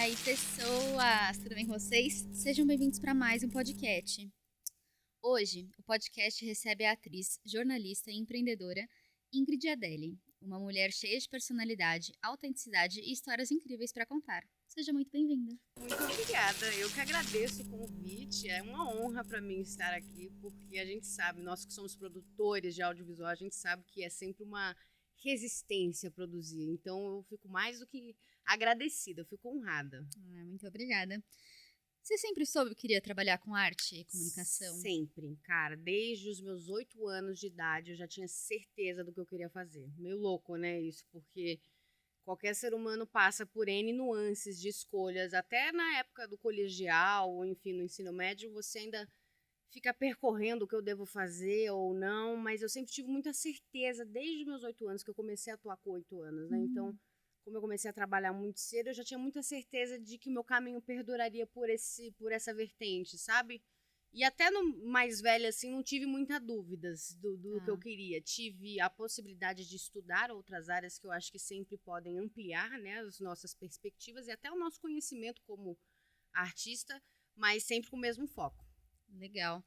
aí, pessoas, tudo bem com vocês? Sejam bem-vindos para mais um podcast. Hoje, o podcast recebe a atriz, jornalista e empreendedora Ingrid Adeli, uma mulher cheia de personalidade, autenticidade e histórias incríveis para contar. Seja muito bem-vinda. Muito obrigada, eu que agradeço o convite, é uma honra para mim estar aqui, porque a gente sabe, nós que somos produtores de audiovisual, a gente sabe que é sempre uma resistência produzir, então eu fico mais do que agradecida, eu fico honrada. Muito obrigada. Você sempre soube que queria trabalhar com arte e comunicação? Sempre, cara, desde os meus 8 anos de idade eu já tinha certeza do que eu queria fazer. Meio louco, né, isso, porque qualquer ser humano passa por N nuances de escolhas, até na época do colegial, ou enfim, no ensino médio, você ainda fica percorrendo o que eu devo fazer ou não, mas eu sempre tive muita certeza, desde os meus 8 anos, que eu comecei a atuar com 8 anos, né? Então, como eu comecei a trabalhar muito cedo, eu já tinha muita certeza de que o meu caminho perduraria por essa vertente, sabe? E até no mais velho, assim, não tive muitas dúvidas do que eu queria. Tive a possibilidade de estudar outras áreas que eu acho que sempre podem ampliar, né, as nossas perspectivas e até o nosso conhecimento como artista, mas sempre com o mesmo foco. Legal.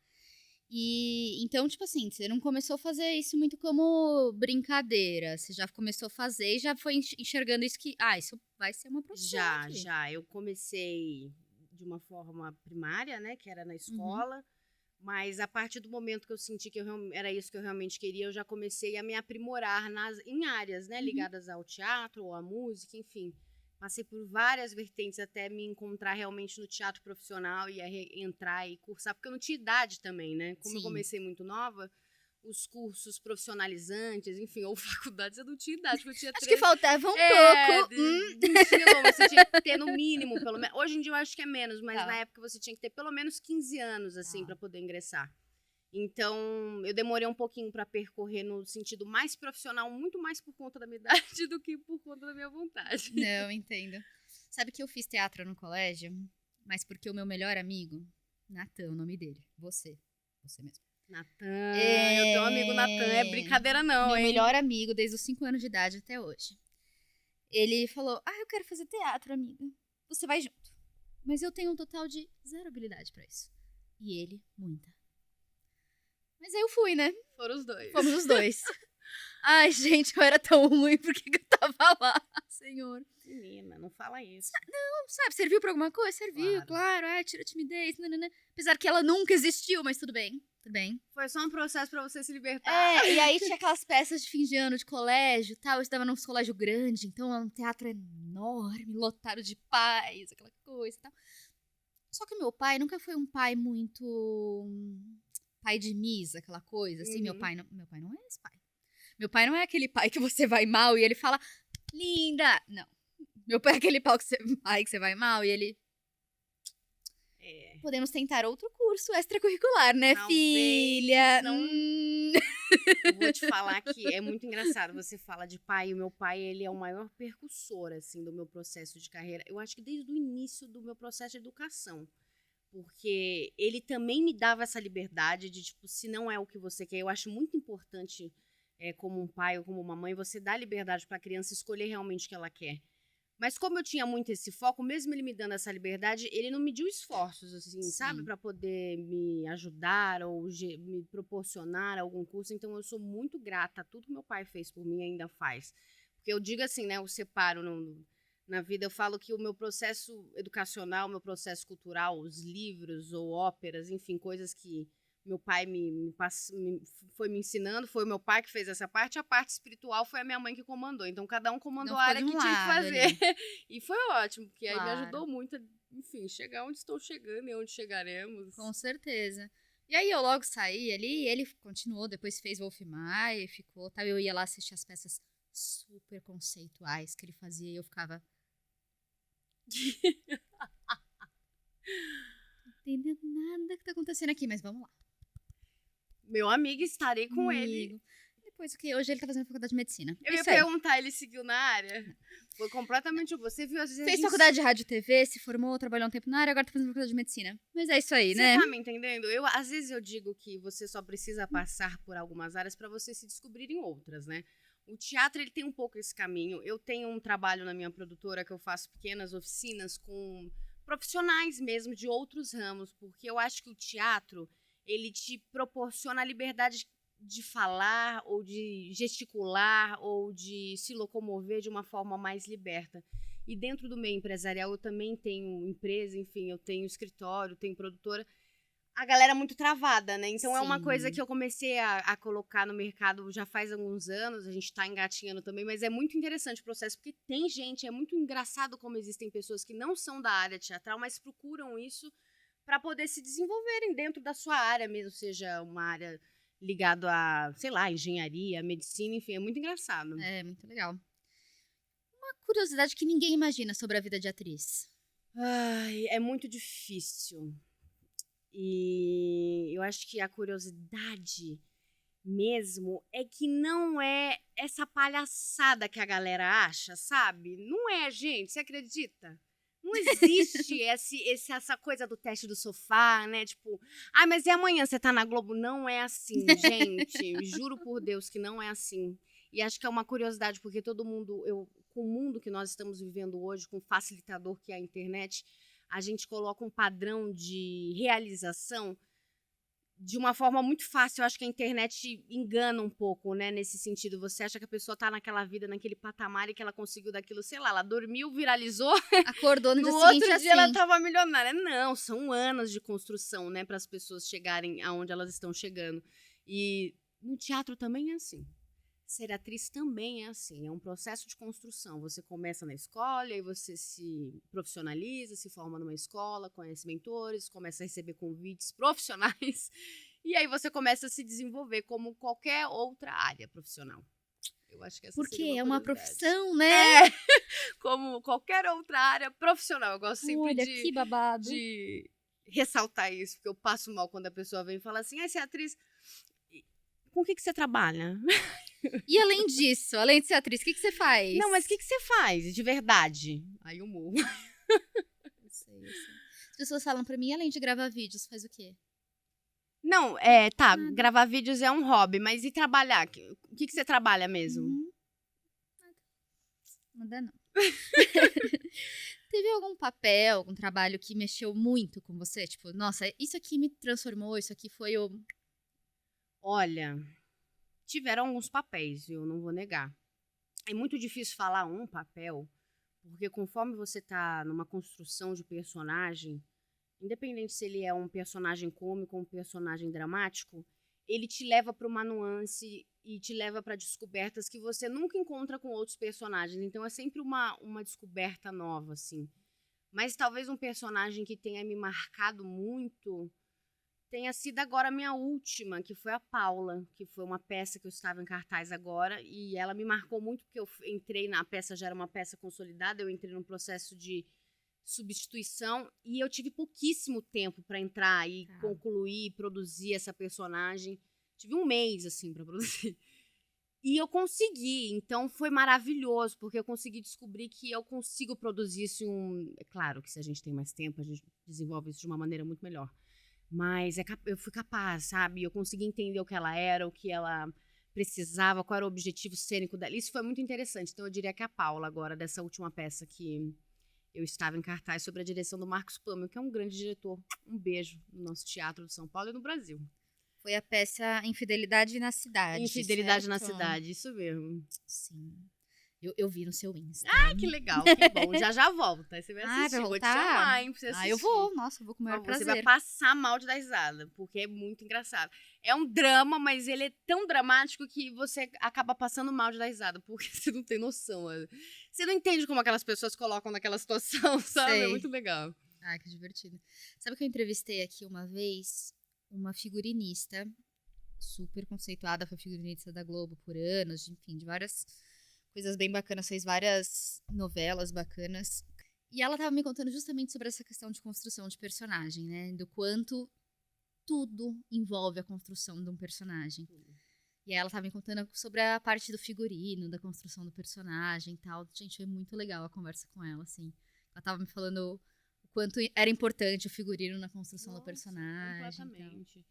E então, tipo assim, você não começou a fazer isso muito como brincadeira. Você já começou a fazer e já foi enxergando isso que, isso vai ser uma profissão aqui. Já. Eu comecei de uma forma primária, né, que era na escola, mas a partir do momento que eu senti que era isso que eu realmente queria, eu já comecei a me aprimorar em áreas, né, ligadas ao teatro, ou à música, enfim. Passei por várias vertentes até me encontrar realmente no teatro profissional e entrar e cursar, porque eu não tinha idade também, né? Como eu comecei muito nova, os cursos profissionalizantes, enfim, ou faculdades, eu não tinha idade, porque eu tinha Acho que faltava um pouco. Não tinha como, você tinha que ter no mínimo, pelo menos. Hoje em dia eu acho que é menos, mas na época você tinha que ter pelo menos 15 anos, assim, para poder ingressar. Então, eu demorei um pouquinho para percorrer no sentido mais profissional, muito mais por conta da minha idade do que por conta da minha vontade. Não, entendo. Sabe que eu fiz teatro no colégio, mas porque o meu melhor amigo, Natan, o nome dele, você mesmo. Natan, eu tenho um amigo Natan, é brincadeira não, meu hein? Meu melhor amigo desde os 5 anos de idade até hoje. Ele falou, eu quero fazer teatro, amiga. Você vai junto. Mas eu tenho um total de 0 habilidade pra isso. E ele, muita. Mas aí eu fui, né? Foram os dois. Fomos os dois. Ai, gente, eu era tão ruim, por que eu tava lá, senhor? Menina, não fala isso. Não, sabe, serviu pra alguma coisa? Serviu, claro, tira a timidez, nanana. Apesar que ela nunca existiu, mas tudo bem. Foi só um processo pra você se libertar. E aí tinha aquelas peças de fim de ano de colégio e tal, eu estava num colégio grande, então era um teatro enorme, lotado de pais, aquela coisa e tal. Só que meu pai nunca foi um pai muito pai de misa, aquela coisa, assim, meu pai não é esse pai. Meu pai não é aquele pai que você vai mal e ele fala, linda! Não. Meu pai é aquele pai que você vai mal e ele... Podemos tentar outro curso extracurricular, né, talvez, filha? Não... Eu vou te falar que é muito engraçado, você fala de pai, e o meu pai, ele é o maior percussor, assim, do meu processo de carreira. Eu acho que desde o início do meu processo de educação. Porque ele também me dava essa liberdade de, tipo, se não é o que você quer, eu acho muito importante, como um pai ou como uma mãe, você dar liberdade para a criança escolher realmente o que ela quer. Mas como eu tinha muito esse foco, mesmo ele me dando essa liberdade, ele não mediu esforços, assim, sabe? Para poder me ajudar ou me proporcionar algum curso. Então, eu sou muito grata a tudo que meu pai fez por mim e ainda faz. Porque eu digo assim, né? Eu separo na vida, eu falo que o meu processo educacional, o meu processo cultural, os livros ou óperas, enfim, coisas que meu pai foi me ensinando, foi o meu pai que fez essa parte, a parte espiritual foi a minha mãe que comandou. Então, cada um comandou a área que tinha que fazer. E foi ótimo, porque aí me ajudou muito a, enfim, chegar onde estou chegando e onde chegaremos. Com certeza. E aí eu logo saí ali, ele continuou, depois fez Wolf Maia, ficou, tá? Eu ia lá assistir as peças super conceituais que ele fazia e eu ficava... Não entendendo nada que tá acontecendo aqui, mas vamos lá. Meu amigo, estarei com ele. Depois o que? Hoje ele tá fazendo faculdade de medicina. Eu ia perguntar, ele seguiu na área? Foi completamente... Você viu, às vezes... Fez faculdade de rádio e TV, se formou, trabalhou um tempo na área, agora tá fazendo faculdade de medicina. Mas é isso aí, né? Você tá me entendendo? Às vezes eu digo que você só precisa passar por algumas áreas pra você se descobrir em outras, né? O teatro, ele tem um pouco esse caminho. Eu tenho um trabalho na minha produtora que eu faço pequenas oficinas com profissionais mesmo de outros ramos, porque eu acho que o teatro, ele te proporciona a liberdade de falar ou de gesticular ou de se locomover de uma forma mais liberta. E dentro do meio empresarial eu também tenho empresa, enfim, eu tenho escritório, tenho produtora. A galera é muito travada, né? Então é uma coisa que eu comecei a colocar no mercado já faz alguns anos, a gente tá engatinhando também, mas é muito interessante o processo, porque tem gente, é muito engraçado como existem pessoas que não são da área teatral, mas procuram isso para poder se desenvolverem dentro da sua área mesmo, seja uma área ligada a, sei lá, engenharia, medicina, enfim, é muito engraçado. É, muito legal. Uma curiosidade que ninguém imagina sobre a vida de atriz. Ai, é muito difícil. E eu acho que a curiosidade mesmo é que não é essa palhaçada que a galera acha, sabe? Não é, gente, você acredita? Não existe essa coisa do teste do sofá, né? Tipo, ai, mas e amanhã você tá na Globo? Não é assim, gente. Juro por Deus que não é assim. E acho que é uma curiosidade, porque todo mundo, com o mundo que nós estamos vivendo hoje, com o facilitador que é a internet, a gente coloca um padrão de realização de uma forma muito fácil. Eu acho que a internet engana um pouco, né? Nesse sentido, você acha que a pessoa tá naquela vida, naquele patamar e que ela conseguiu daquilo, sei lá, ela dormiu, viralizou, Acordou no dia outro seguinte dia ela assim. tava milionária. Não, são anos de construção, né? Para as pessoas chegarem aonde elas estão chegando. E no teatro também é assim. Ser atriz também é assim, é um processo de construção. Você começa na escola, aí você se profissionaliza, se forma numa escola, conhece mentores, começa a receber convites profissionais, e aí você começa a se desenvolver como qualquer outra área profissional. Eu acho que essa Porque seria é uma curiosidade. profissão, né? Como qualquer outra área profissional. Eu gosto sempre Olha, que babado. de ressaltar isso, porque eu passo mal quando a pessoa vem e fala assim, você é atriz, com o que você trabalha? E além disso, além de ser atriz, o que você faz? Não, mas o que você faz de verdade? Aí eu morro. Eu sei. As pessoas falam pra mim, além de gravar vídeos, faz o quê? Não, tá, Nada. gravar vídeos é um hobby, mas e trabalhar? O que você trabalha mesmo? Nada não. Teve algum papel, algum trabalho que mexeu muito com você? Tipo, nossa, isso aqui me transformou, isso aqui foi o... Olha, tiveram alguns papéis, eu não vou negar. É muito difícil falar um papel, porque conforme você tá numa construção de personagem, independente se ele é um personagem cômico ou um personagem dramático, ele te leva para uma nuance e te leva para descobertas que você nunca encontra com outros personagens. Então é sempre uma descoberta nova, assim. Mas talvez um personagem que tenha me marcado muito tenha sido agora a minha última, que foi a Paula, que foi uma peça que eu estava em cartaz agora, e ela me marcou muito porque eu entrei na peça, já era uma peça consolidada, eu entrei num processo de substituição e eu tive pouquíssimo tempo para entrar e concluir, produzir essa personagem. Tive um mês, assim, para produzir. E eu consegui, então foi maravilhoso, porque eu consegui descobrir que eu consigo produzir isso em um... É claro que se a gente tem mais tempo, a gente desenvolve isso de uma maneira muito melhor. Mas eu fui capaz, sabe? Eu consegui entender o que ela era, o que ela precisava, qual era o objetivo cênico dela. Isso foi muito interessante. Então eu diria que a Paula agora, dessa última peça que eu estava em cartaz, sobre a direção do Marcos Pâmio, que é um grande diretor. Um beijo no nosso teatro de São Paulo e no Brasil. Foi a peça Infidelidade na Cidade. Infidelidade certo? na Cidade, isso mesmo. Sim. Eu vi no seu Insta. Ai, que legal, que bom. Já volta. Aí você vai assistir, vai vou te voltar? chamar, hein, pra você assistir. Eu vou. Nossa, eu vou com o maior Você prazer. vai passar mal de dar risada, porque é muito engraçado. É um drama, mas ele é tão dramático que você acaba passando mal de dar risada, porque você não tem noção. Você não entende como aquelas pessoas colocam naquela situação, sabe? Sei. É muito legal. Ai, que divertido. Sabe que eu entrevistei aqui uma vez uma figurinista super conceituada, foi figurinista da Globo por anos, enfim, de várias coisas bem bacanas, fez várias novelas bacanas. E ela tava me contando justamente sobre essa questão de construção de personagem, né? Do quanto tudo envolve a construção de um personagem. E aí ela tava me contando sobre a parte do figurino, da construção do personagem e tal. Gente, foi muito legal a conversa com ela, assim. Ela tava me falando o quanto era importante o figurino na construção do personagem. Completamente.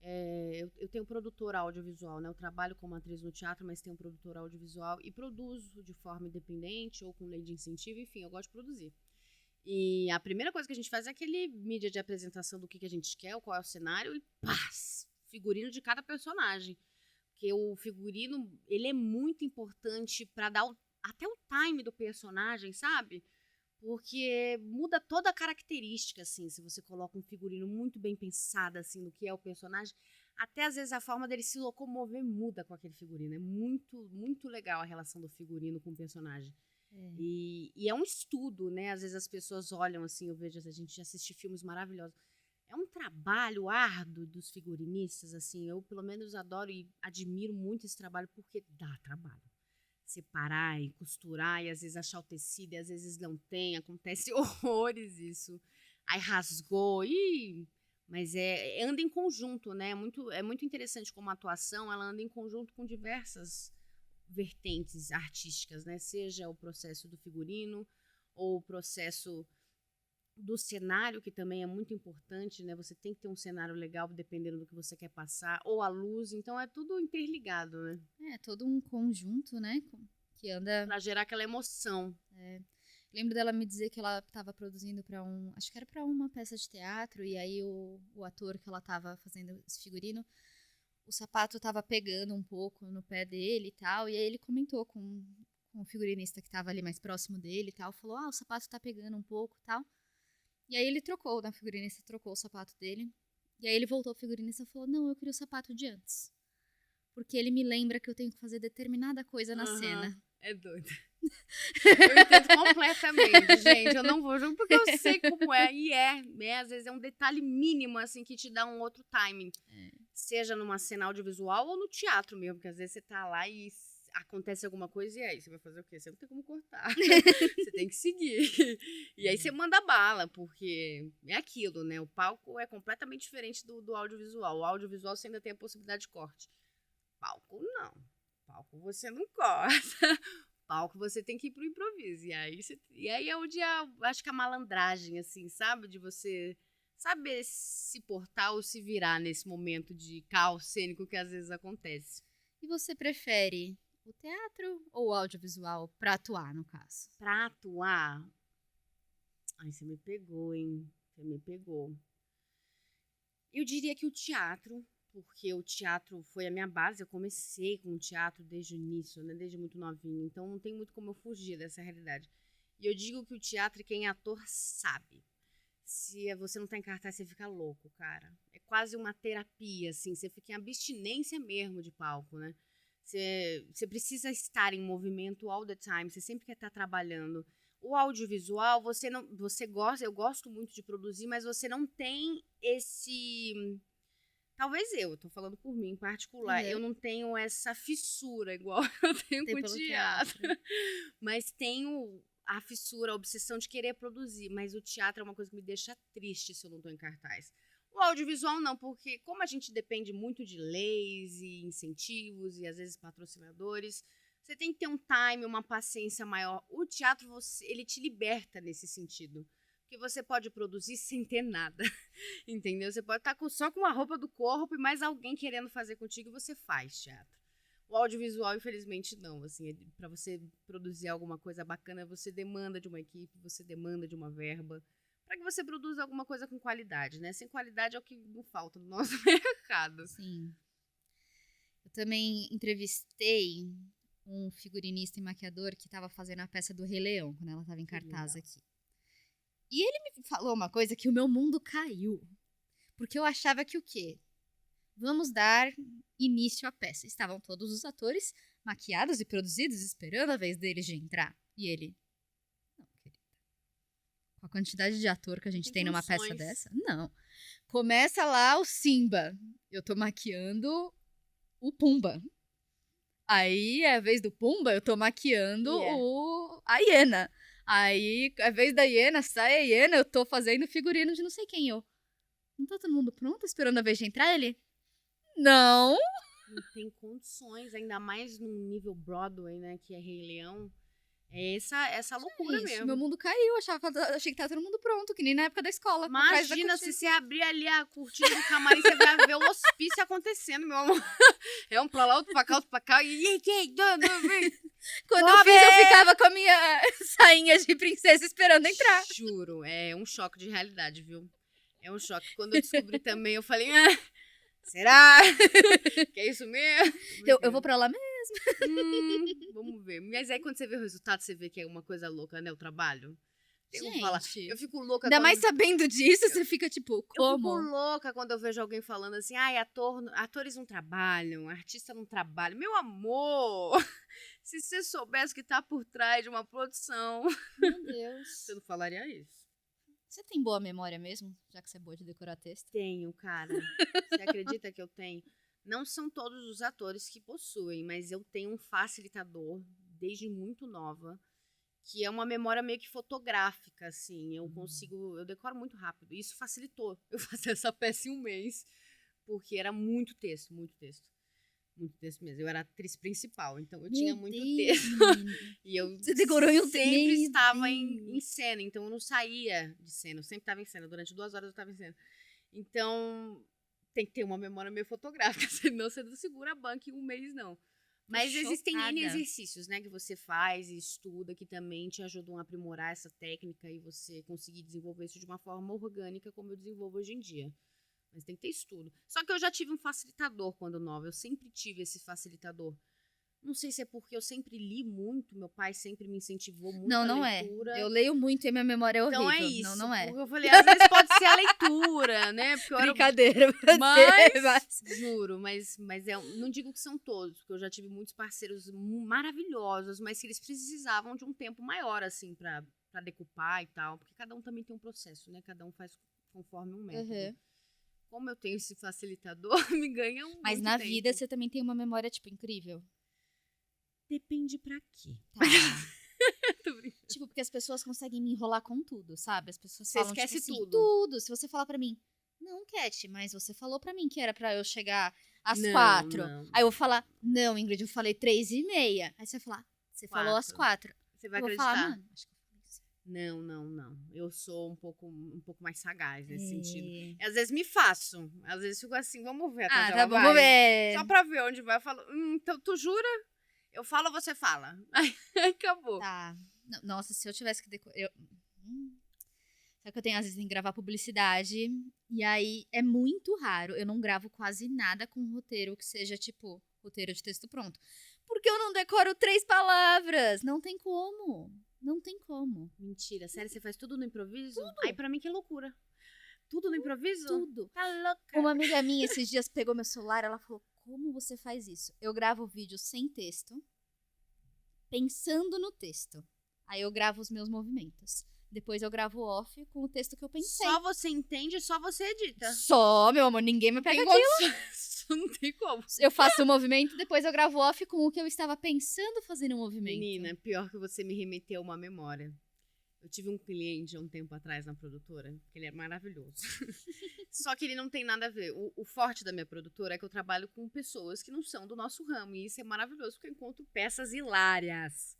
Eu tenho produtora audiovisual, né? Eu trabalho como atriz no teatro, mas tenho produtora audiovisual e produzo de forma independente ou com lei de incentivo, enfim, eu gosto de produzir. E a primeira coisa que a gente faz é aquele mídia de apresentação do que a gente quer, qual é o cenário e pás, figurino de cada personagem. Porque o figurino, ele é muito importante para dar até o time do personagem, sabe? Porque muda toda a característica, assim, se você coloca um figurino muito bem pensado, assim, do que é o personagem, até às vezes a forma dele se locomover muda com aquele figurino. É muito, muito legal a relação do figurino com o personagem. E é um estudo, né? Às vezes as pessoas olham, assim, eu vejo, a gente assiste filmes maravilhosos. É um trabalho árduo dos figurinistas, assim, eu pelo menos adoro e admiro muito esse trabalho, porque dá trabalho. Separar e costurar, e às vezes achar o tecido, e às vezes não tem, acontece horrores isso. Aí rasgou, mas anda em conjunto, né? É muito interessante como a atuação, ela anda em conjunto com diversas vertentes artísticas, né? Seja o processo do figurino, ou o processo do cenário, que também é muito importante, né? Você tem que ter um cenário legal dependendo do que você quer passar, ou a luz, então é tudo interligado, né? É todo um conjunto, né? Que anda... Pra gerar aquela emoção. Lembro dela me dizer que ela estava produzindo para acho que era para uma peça de teatro, e aí o ator que ela estava fazendo esse figurino, o sapato estava pegando um pouco no pé dele e tal, e aí ele comentou com o figurinista que estava ali mais próximo dele e tal, falou, o sapato tá pegando um pouco e tal. E aí ele trocou, o figurinista trocou o sapato dele. E aí ele voltou, o figurinista falou, não, eu queria o sapato de antes. Porque ele me lembra que eu tenho que fazer determinada coisa na cena. É doido. Eu entendo completamente, gente. Eu não vou junto porque eu sei como é. E às vezes é um detalhe mínimo, assim, que te dá um outro timing. Seja numa cena audiovisual ou no teatro mesmo, porque às vezes você tá lá e acontece alguma coisa e aí você vai fazer o quê? Você não tem como cortar. Você tem que seguir. E aí você manda bala, porque é aquilo, né? O palco é completamente diferente do audiovisual. O audiovisual você ainda tem a possibilidade de corte. Palco, não. Palco você não corta. Palco você tem que ir pro improviso. E aí é onde acho que a malandragem, assim, sabe? De você saber se portar ou se virar nesse momento de caos cênico que às vezes acontece. E você prefere o teatro ou o audiovisual pra atuar, no caso? Pra atuar? Ai, você me pegou, hein? Você me pegou. Eu diria que o teatro, porque o teatro foi a minha base. Eu comecei com o teatro desde o início, né? Desde muito novinha. Então não tem muito como eu fugir dessa realidade. E eu digo que o teatro, quem é ator, sabe. Se você não tá em cartaz, você fica louco, cara. É quase uma terapia, assim. Você fica em abstinência mesmo de palco, né? Você precisa estar em movimento all the time. Você sempre quer estar trabalhando. O audiovisual, você gosta, eu gosto muito de produzir, mas você não tem esse... Talvez eu tô falando por mim em particular, eu não tenho essa fissura igual eu tenho com o teatro. Mas tenho a fissura, a obsessão de querer produzir, mas o teatro é uma coisa que me deixa triste se eu não tô em cartaz. O audiovisual não, porque como a gente depende muito de leis e incentivos e às vezes patrocinadores, você tem que ter um time, uma paciência maior. O teatro, ele te liberta nesse sentido. Porque você pode produzir sem ter nada, entendeu? Você pode estar só com a roupa do corpo e mais alguém querendo fazer contigo e você faz teatro. O audiovisual, infelizmente, não. Assim, para você produzir alguma coisa bacana, você demanda de uma equipe, você demanda de uma verba, para que você produza alguma coisa com qualidade, né? Sem qualidade é o que não falta no nosso mercado. Sim. Eu também entrevistei um figurinista e maquiador que estava fazendo a peça do Rei Leão, quando ela estava em cartaz aqui. E ele me falou uma coisa que o meu mundo caiu. Porque eu achava que o quê? Vamos dar início à peça. Estavam todos os atores maquiados e produzidos, esperando a vez deles de entrar. E ele... Não, querida. Com a quantidade de ator que a gente tem numa peça dessa? Não. Começa lá o Simba. Eu tô maquiando o Pumba. Aí, é a vez do Pumba, eu tô maquiando a hiena. Aí, a vez da hiena, sai a hiena, eu tô fazendo figurino de não sei quem. Não tá todo mundo pronto, esperando a vez de entrar? Ele, não. Não tem condições, ainda mais num nível Broadway, né, que é Rei Leão. É essa loucura Gente, mesmo. meu mundo caiu, achei que tava todo mundo pronto, que nem na época da escola. atrás da Imagina, cortina. se você abrir ali a cortina do camarim, você vai ver o hospício acontecendo, meu amor. É um pra lá, outro pra cá. E quem? Quando eu fiz, eu ficava com a minha sainha de princesa esperando entrar. Juro, é um choque de realidade, viu? É um choque. Quando eu descobri também, eu falei, será? Que é isso mesmo? Eu vou pra lá mesmo. Vamos ver. Mas aí quando você vê o resultado, você vê que é uma coisa louca, né? O trabalho. Eu vou falar, Gente, eu fico louca ainda quando... mais sabendo disso, você fica tipo, Eu fico como? louca quando eu vejo alguém falando assim, ai, atores não trabalham, artista não trabalha. Meu amor, se você soubesse o que tá por trás de uma produção, Meu Deus. você não falaria isso. Você tem boa memória mesmo? Já que você é boa de decorar texto? Tenho, cara. Você acredita que eu tenho? Não são todos os atores que possuem, mas eu tenho um facilitador desde muito nova, que é uma memória meio que fotográfica, assim. Eu decoro muito rápido. Isso facilitou eu fazer essa peça em um mês, porque era muito texto, muito texto. Muito texto mesmo. Eu era atriz principal, então eu tinha muito texto. E eu Você decorou em um sempre Meu estava Deus. em cena, então eu não saía de cena. Eu sempre estava em cena. Durante 2 horas eu estava em cena. Então, tem que ter uma memória meio fotográfica, senão você não segura a banca em um mês, não. Mas existem N chocada. exercícios, né, que você faz e estuda, que também te ajudam a aprimorar essa técnica e você conseguir desenvolver isso de uma forma orgânica, como eu desenvolvo hoje em dia. Mas tem que ter estudo. Só que eu já tive um facilitador quando nova, eu sempre tive esse facilitador. Não sei se é porque eu sempre li muito, meu pai sempre me incentivou muito a Não leitura. é. Eu leio muito e minha memória é horrível. Então é isso. Não é. Porque eu falei, às vezes pode ser a leitura, né? Porque eu era Brincadeira. mas, juro, mas não digo que são todos, porque eu já tive muitos parceiros maravilhosos, mas que eles precisavam de um tempo maior, assim, pra decupar e tal, porque cada um também tem um processo, né? Cada um faz conforme um método. Uhum. Como eu tenho esse facilitador, me ganha um Mas muito na tempo. vida você também tem uma memória, tipo, incrível. Depende pra quê. Tá. Tô brincando. Tipo, porque as pessoas conseguem me enrolar com tudo, sabe? As pessoas Você falam, esquece tipo assim, tudo. tudo. Se você falar pra mim, não, Cat, mas você falou pra mim que era pra eu chegar às Não, 4. não. Aí eu vou falar, não, Ingrid, eu falei 3:30. Aí você vai falar, você falou às 4. Você vai Eu vou acreditar. falar, mano, acho que eu falei isso. Não. Eu sou um pouco mais sagaz nesse sentido. É. E às vezes me faço. Às vezes fico assim, vamos ver até onde Ah, ela tá bom, vai. vamos ver. Só pra ver onde vai. Eu falo, então tu jura? Eu falo ou você fala? Aí acabou. Tá. Nossa, se eu tivesse que decorar. Só que eu tenho, às vezes, tem que gravar publicidade. E aí é muito raro. Eu não gravo quase nada com roteiro que seja, tipo, roteiro de texto pronto. Porque eu não decoro 3 palavras. Não tem como. Não tem como. Mentira, sério, você faz tudo no improviso? Aí pra mim que loucura. Tudo no improviso? Tudo. Tá louca. Uma amiga minha esses dias pegou meu celular, ela falou, como você faz isso? Eu gravo o vídeo sem texto, pensando no texto. Aí eu gravo os meus movimentos. Depois eu gravo off com o texto que eu pensei. Só você entende, só você edita. Só, meu amor, ninguém me pega Tem aquilo. condições. Não tem como. Eu faço o movimento, depois eu gravo off com o que eu estava pensando fazer no movimento. Menina, pior que você me remeteu a uma memória. Eu tive um cliente há um tempo atrás na produtora, que ele é maravilhoso. Só que ele não tem nada a ver. O forte da minha produtora é que eu trabalho com pessoas que não são do nosso ramo. E isso é maravilhoso, porque eu encontro peças hilárias.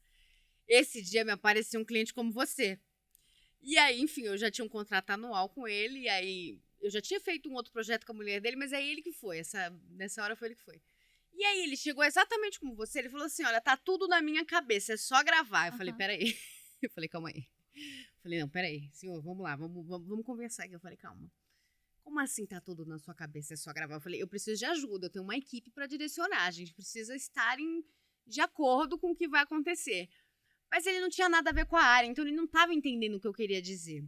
Esse dia me apareceu um cliente como você. E aí, enfim, eu já tinha um contrato anual com ele. E aí, eu já tinha feito um outro projeto com a mulher dele, mas é ele que foi. Nessa hora foi ele que foi. E aí, ele chegou exatamente como você. Ele falou assim, olha, tá tudo na minha cabeça, é só gravar. Eu falei, peraí. Eu falei, calma aí. Eu falei, não, peraí, senhor, vamos lá, vamos conversar aqui. Eu falei, calma. Como assim tá tudo na sua cabeça, é só gravar? Eu falei, eu preciso de ajuda, eu tenho uma equipe pra direcionar, a gente precisa estar de acordo com o que vai acontecer. Mas ele não tinha nada a ver com a área, então ele não tava entendendo o que eu queria dizer.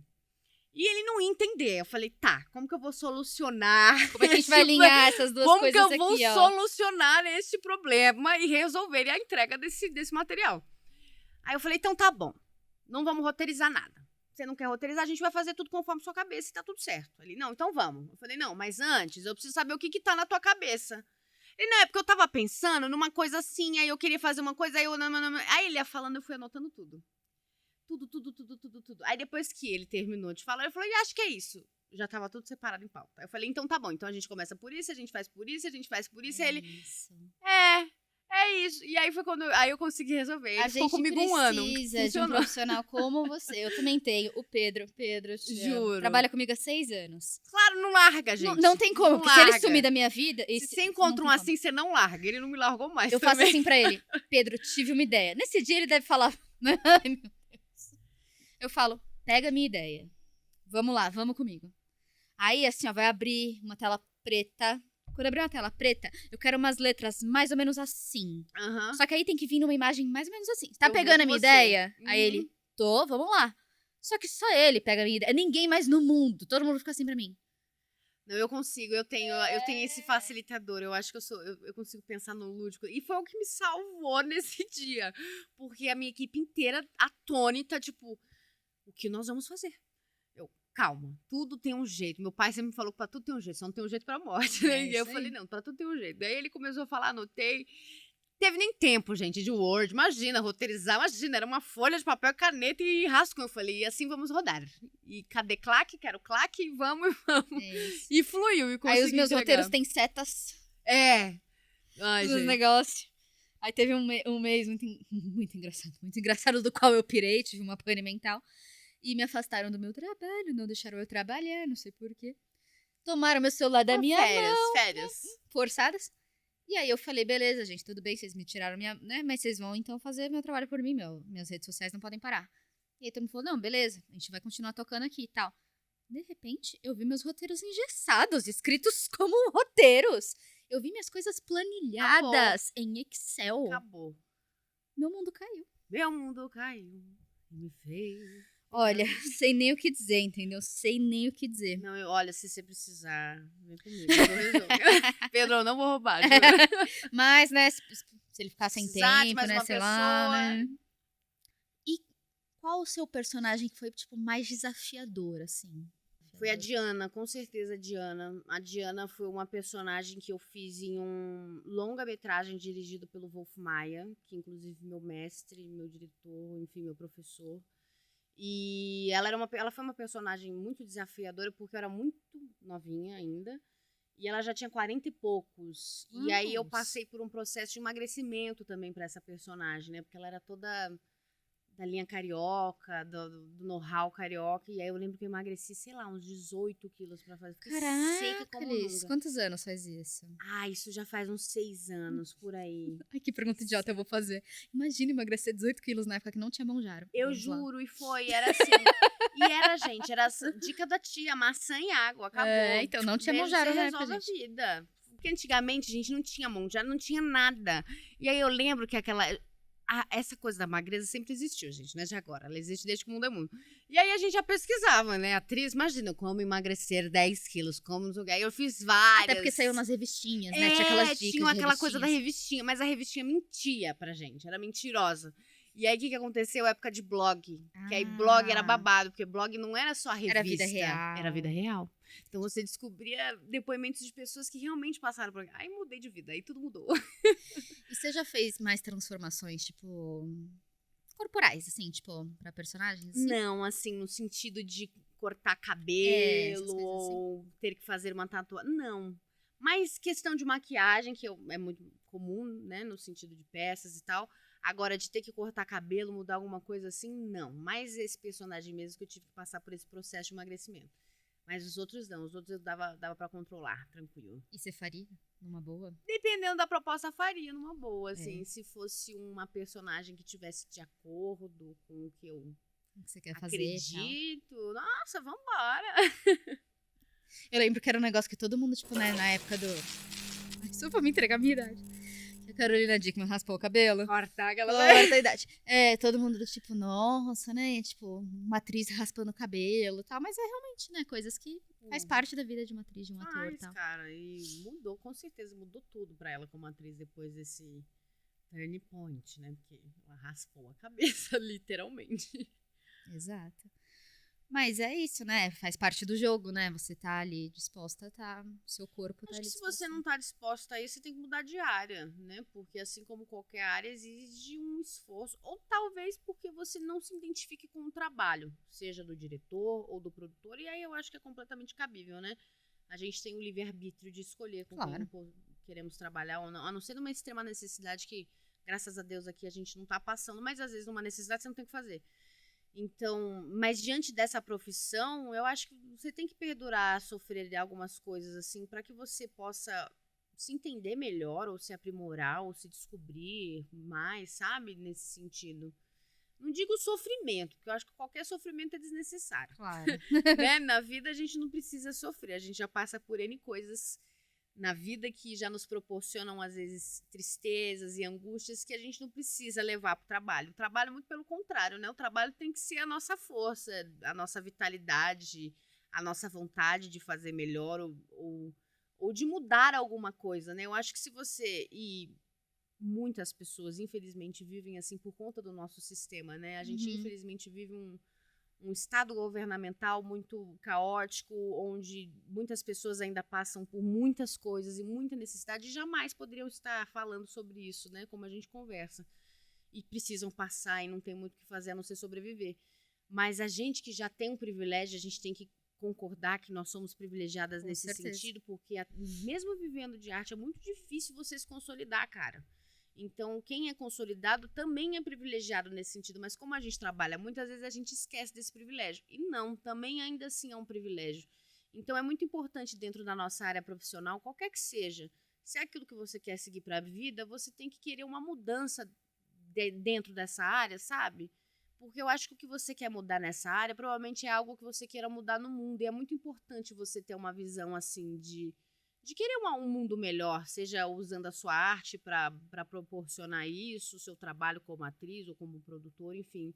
E ele não ia entender. Eu falei, tá, como que eu vou solucionar? Como é que a gente vai alinhar essas duas coisas aqui, ó? Como que eu vou solucionar este problema e resolver a entrega desse material? Aí eu falei, então tá bom. Não vamos roteirizar nada. Você não quer roteirizar, a gente vai fazer tudo conforme sua cabeça e tá tudo certo. Ele, não, então vamos. Eu falei, não, mas antes eu preciso saber o que tá na tua cabeça. Ele, não, é porque eu tava pensando numa coisa assim, aí eu queria fazer uma coisa, aí eu... Aí ele ia falando, eu fui anotando tudo. Tudo. Aí depois que ele terminou de falar, eu falei, acho que é isso. Já tava tudo separado em pauta. Aí eu falei, então tá bom, então a gente começa por isso, a gente faz por isso, a gente faz por isso. Aí ele, é isso. E aí foi quando aí eu consegui resolver. Ele A ficou gente comigo um ano. precisa de um Funcionou. profissional como você. Eu também tenho o Pedro. Pedro, eu te amo. Juro. Trabalha comigo há 6 anos. Claro, não larga, gente. Não tem como, Não porque se ele larga. sumir da minha vida... Se você encontra um não tem assim, você não larga. Ele não me largou mais Eu faço também. assim pra ele. Pedro, tive uma ideia. Nesse dia ele deve falar... Ai, meu Deus. Eu falo, pega a minha ideia. Vamos lá, vamos comigo. Aí, assim, ó, vai abrir uma tela preta. Quando abrir uma tela preta, eu quero umas letras mais ou menos assim. Aham. Só que aí tem que vir numa imagem mais ou menos assim. Você tá Eu vou pegando a com minha você. ideia? Uhum. Aí ele, tô, vamos lá. Só que só ele pega a minha ideia. Ninguém mais no mundo. Todo mundo fica assim pra mim. Não, eu consigo, eu tenho esse facilitador, eu acho que eu consigo pensar no lúdico. E foi o que me salvou nesse dia. Porque a minha equipe inteira atônita, tipo, o que nós vamos fazer? Eu, calma, tudo tem um jeito. Meu pai sempre me falou que pra tudo tem um jeito, só não tem um jeito pra morte. É E eu isso aí. falei, não, pra tudo tem um jeito. Daí ele começou a falar, anotei. Teve nem tempo, gente, de Word. Imagina, roteirizar, imagina, era uma folha de papel, caneta e rascunho. Eu falei, e assim vamos rodar. E cadê claque? Quero claque, vamos. É isso. E fluiu, e consegui Aí os meus entregar. roteiros têm setas É. Ai, nos gente. negócios. Aí teve um mês muito engraçado. Muito engraçado, do qual eu pirei, tive uma pane mental. E me afastaram do meu trabalho, não deixaram eu trabalhar, não sei porquê. Tomaram meu celular da minha mão, Férias. forçadas. E aí eu falei, beleza, gente, tudo bem, vocês me tiraram minha, né? Mas vocês vão então fazer meu trabalho por mim, minhas redes sociais não podem parar. E aí todo mundo falou, não, beleza, a gente vai continuar tocando aqui e tal. De repente, eu vi meus roteiros engessados, escritos como roteiros. Eu vi minhas coisas planilhadas em Excel. Acabou. Meu mundo caiu. Meu mundo caiu. Me fez. Olha, sei nem o que dizer, entendeu? Sei nem o que dizer. Não, olha, se você precisar, vem comigo. Eu resolvo. Pedro, eu não vou roubar. Juro. Mas, né, se ele ficar sem Precisar de tempo, mais né, uma sei lá, pessoa. né? E qual o seu personagem que foi, tipo, mais desafiador, assim? Foi a Diana, com certeza a Diana. A Diana foi uma personagem que eu fiz em um longa-metragem dirigido pelo Wolf Maia, que inclusive meu mestre, meu diretor, enfim, meu professor. E ela foi uma personagem muito desafiadora porque eu era muito novinha ainda. E ela já tinha 40 e poucos. E aí eu Nossa. passei por um processo de emagrecimento também pra essa personagem, né? Porque ela era toda da linha carioca, do know-how carioca. E aí eu lembro que eu emagreci, sei lá, uns 18 quilos pra fazer. Fiquei seca Caraca, como Liz, nunca. quantos anos faz isso? Ah, isso já faz uns 6 anos, por aí. Ai, que pergunta idiota eu vou fazer. Imagina emagrecer 18 quilos na época que não tinha Monjaro. Eu Vamos lá. juro, era assim. E era, gente, era dica da tia, maçã e água, acabou. É, então não tinha Beijo, Monjaro você na época, resolve gente. a vida. Porque antigamente, gente, não tinha Monjaro, não tinha nada. E aí eu lembro que essa coisa da magreza sempre existiu, gente, não é de agora. Ela existe desde que o mundo é mundo. E aí a gente já pesquisava, né? Atriz, imagina, como emagrecer 10 quilos, como não sei o quê. Aí eu fiz várias. Até porque saiu nas revistinhas, né? Tinha aquelas dicas tinha de aquela coisa da revistinhas. revistinha, mas a revistinha mentia pra gente, era mentirosa. E aí, o que aconteceu? Época de blog. Que aí, blog era babado, porque blog não era só revista. Era vida real. Era vida real. Então, você descobria depoimentos de pessoas que realmente passaram por... Aí, mudei de vida. Aí, tudo mudou. E você já fez mais transformações, tipo, corporais, assim, tipo, pra personagens? Assim? Não, assim, no sentido de cortar essas cabelo coisas assim. ou ter que fazer uma tatuagem. Não. Mas questão de maquiagem, que é muito comum, né? No sentido de peças e tal. Agora, de ter que cortar cabelo, mudar alguma coisa assim, não. Mas esse personagem mesmo que eu tive que passar por esse processo de emagrecimento. Mas os outros não. Os outros eu dava pra controlar, tranquilo. E você faria numa boa? Dependendo da proposta, faria numa boa, assim. Se fosse uma personagem que tivesse de acordo com o que eu O que você quer fazer e tal. acredito. Nossa, vambora. Eu lembro que era um negócio que todo mundo, tipo, né, na época do... Ai, só pra me entregar a minha idade. A Carolina Dickman raspou o cabelo. Cortar aquela... Corta a idade. É, todo mundo do tipo, nossa, né? Tipo, uma atriz raspando o cabelo e tal. Mas é realmente, né? Coisas que faz parte da vida de uma atriz, de um ator e tal. Cara, e mudou, com certeza, mudou tudo pra ela como atriz depois desse turning point, né? Porque ela raspou a cabeça, literalmente. Exato. Mas é isso, né? Faz parte do jogo, né? Você tá ali disposta a tá. Seu corpo tá Acho ali que se disposto. você não tá disposta a isso, você tem que mudar de área, né? Porque assim como qualquer área, exige um esforço. Ou talvez porque você não se identifique com o trabalho, seja do diretor ou do produtor. E aí eu acho que é completamente cabível, né? A gente tem o livre-arbítrio de escolher com quem queremos trabalhar ou não. A não ser numa extrema necessidade que Graças a Deus aqui a gente não tá passando, mas às vezes numa necessidade você não tem o que fazer. Então, mas diante dessa profissão, eu acho que você tem que perdurar, sofrer de algumas coisas, assim, para que você possa se entender melhor, ou se aprimorar, ou se descobrir mais, sabe? Nesse sentido. Não digo sofrimento, porque eu acho que qualquer sofrimento é desnecessário. Claro. Né? Na vida a gente não precisa sofrer, a gente já passa por N coisas na vida que já nos proporcionam, às vezes, tristezas e angústias que a gente não precisa levar para o trabalho. O trabalho, muito pelo contrário, né? O trabalho tem que ser a nossa força, a nossa vitalidade, a nossa vontade de fazer melhor ou de mudar alguma coisa, né? Eu acho que se você... E muitas pessoas, infelizmente, vivem assim por conta do nosso sistema, né? A gente, infelizmente, vive um estado governamental muito caótico, onde muitas pessoas ainda passam por muitas coisas e muita necessidade e jamais poderiam estar falando sobre isso, né? Como a gente conversa. E precisam passar e não tem muito o que fazer a não ser sobreviver. Mas a gente que já tem um privilégio, a gente tem que concordar que nós somos privilegiadas nesse sentido, porque mesmo vivendo de arte é muito difícil você se consolidar, cara. Então, quem é consolidado também é privilegiado nesse sentido, mas como a gente trabalha, muitas vezes a gente esquece desse privilégio. E não, também ainda assim é um privilégio. Então, é muito importante dentro da nossa área profissional, qualquer que seja, se é aquilo que você quer seguir para a vida, você tem que querer uma mudança dentro dessa área, sabe? Porque eu acho que o que você quer mudar nessa área provavelmente é algo que você queira mudar no mundo. E é muito importante você ter uma visão assim de querer um mundo melhor, seja usando a sua arte para proporcionar isso, o seu trabalho como atriz ou como produtor, enfim.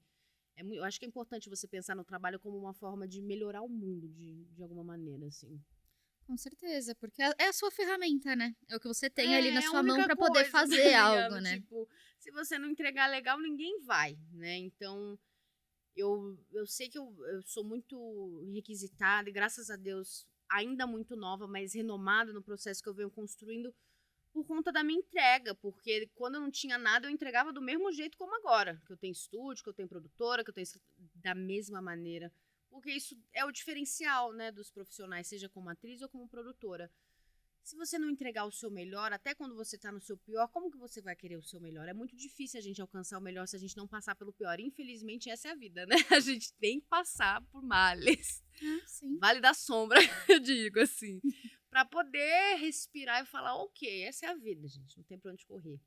Eu acho que é importante você pensar no trabalho como uma forma de melhorar o mundo, de alguma maneira, assim. Com certeza, porque é a sua ferramenta, né? É o que você tem ali na sua a mão única para poder coisa, fazer tá algo, ligado? né? Tipo, se você não entregar legal, ninguém vai, né? Então, eu sei que eu sou muito requisitada e, graças a Deus, ainda muito nova, mas renomada no processo que eu venho construindo por conta da minha entrega, porque quando eu não tinha nada, eu entregava do mesmo jeito como agora, que eu tenho estúdio, que eu tenho produtora, que eu tenho da mesma maneira, porque isso é o diferencial, né, dos profissionais, seja como atriz ou como produtora. Se você não entregar o seu melhor, até quando você tá no seu pior, como que você vai querer o seu melhor? É muito difícil a gente alcançar o melhor se a gente não passar pelo pior. Infelizmente, essa é a vida, né? A gente tem que passar por males. Sim. Vale da sombra, eu digo assim. Pra poder respirar e falar, ok, essa é a vida, gente. Não tem pra onde correr.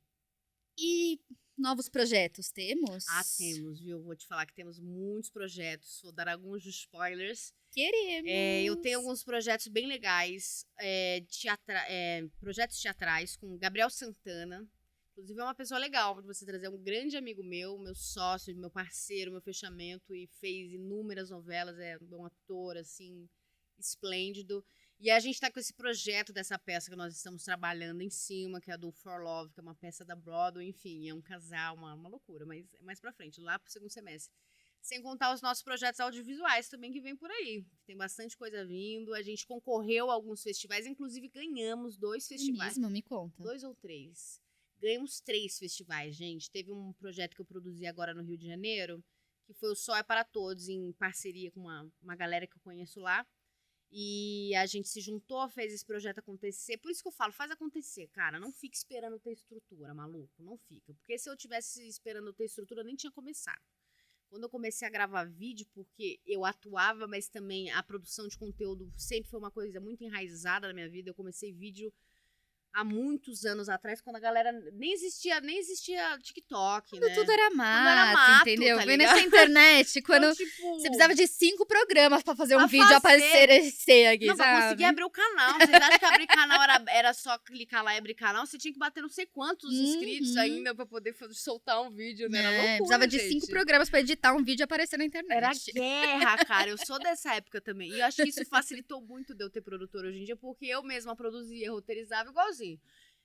E novos projetos temos? Temos, viu? Vou te falar que temos muitos projetos. Vou dar alguns spoilers. Queremos! Eu tenho alguns projetos bem legais, projetos teatrais com Gabriel Santana. Inclusive é uma pessoa legal de você trazer, um grande amigo meu sócio, meu parceiro, meu fechamento, e fez inúmeras novelas, é um ator, assim, esplêndido. E a gente tá com esse projeto dessa peça que nós estamos trabalhando em cima, que é a do For Love, que é uma peça da Broadway, enfim, é um casal, uma loucura, mas é mais pra frente, lá pro segundo semestre. Sem contar os nossos projetos audiovisuais também que vem por aí. Tem bastante coisa vindo. A gente concorreu a alguns festivais, inclusive ganhamos 2 festivais. Mesmo? Me conta. 2 ou 3. Ganhamos 3 festivais, gente. Teve um projeto que eu produzi agora no Rio de Janeiro, que foi o Sol é para Todos, em parceria com uma galera que eu conheço lá. E a gente se juntou, fez esse projeto acontecer. Por isso que eu falo, faz acontecer, cara. Não fique esperando ter estrutura, maluco. Não fica. Porque se eu tivesse esperando ter estrutura, eu nem tinha começado. Quando eu comecei a gravar vídeo, porque eu atuava, mas também a produção de conteúdo sempre foi uma coisa muito enraizada na minha vida. Eu comecei vídeo há muitos anos atrás, quando a galera nem existia TikTok, quando né? tudo era mato, era mato, entendeu? tá Vem ligado? nessa internet, quando Então, tipo, você precisava de 5 programas pra fazer um Pra vídeo fazer. aparecer aqui, não, pra sabe? conseguir abrir o canal. Vocês acham que abrir canal era só clicar lá e abrir canal? Você tinha que bater não sei quantos inscritos ainda pra poder soltar um vídeo, né? Era loucura, precisava de gente. 5 programas pra editar um vídeo e aparecer na internet. Era guerra, cara. Eu sou dessa época também. E eu acho que isso facilitou muito de eu ter produtora hoje em dia, porque eu mesma produzia, roteirizava igualzinho.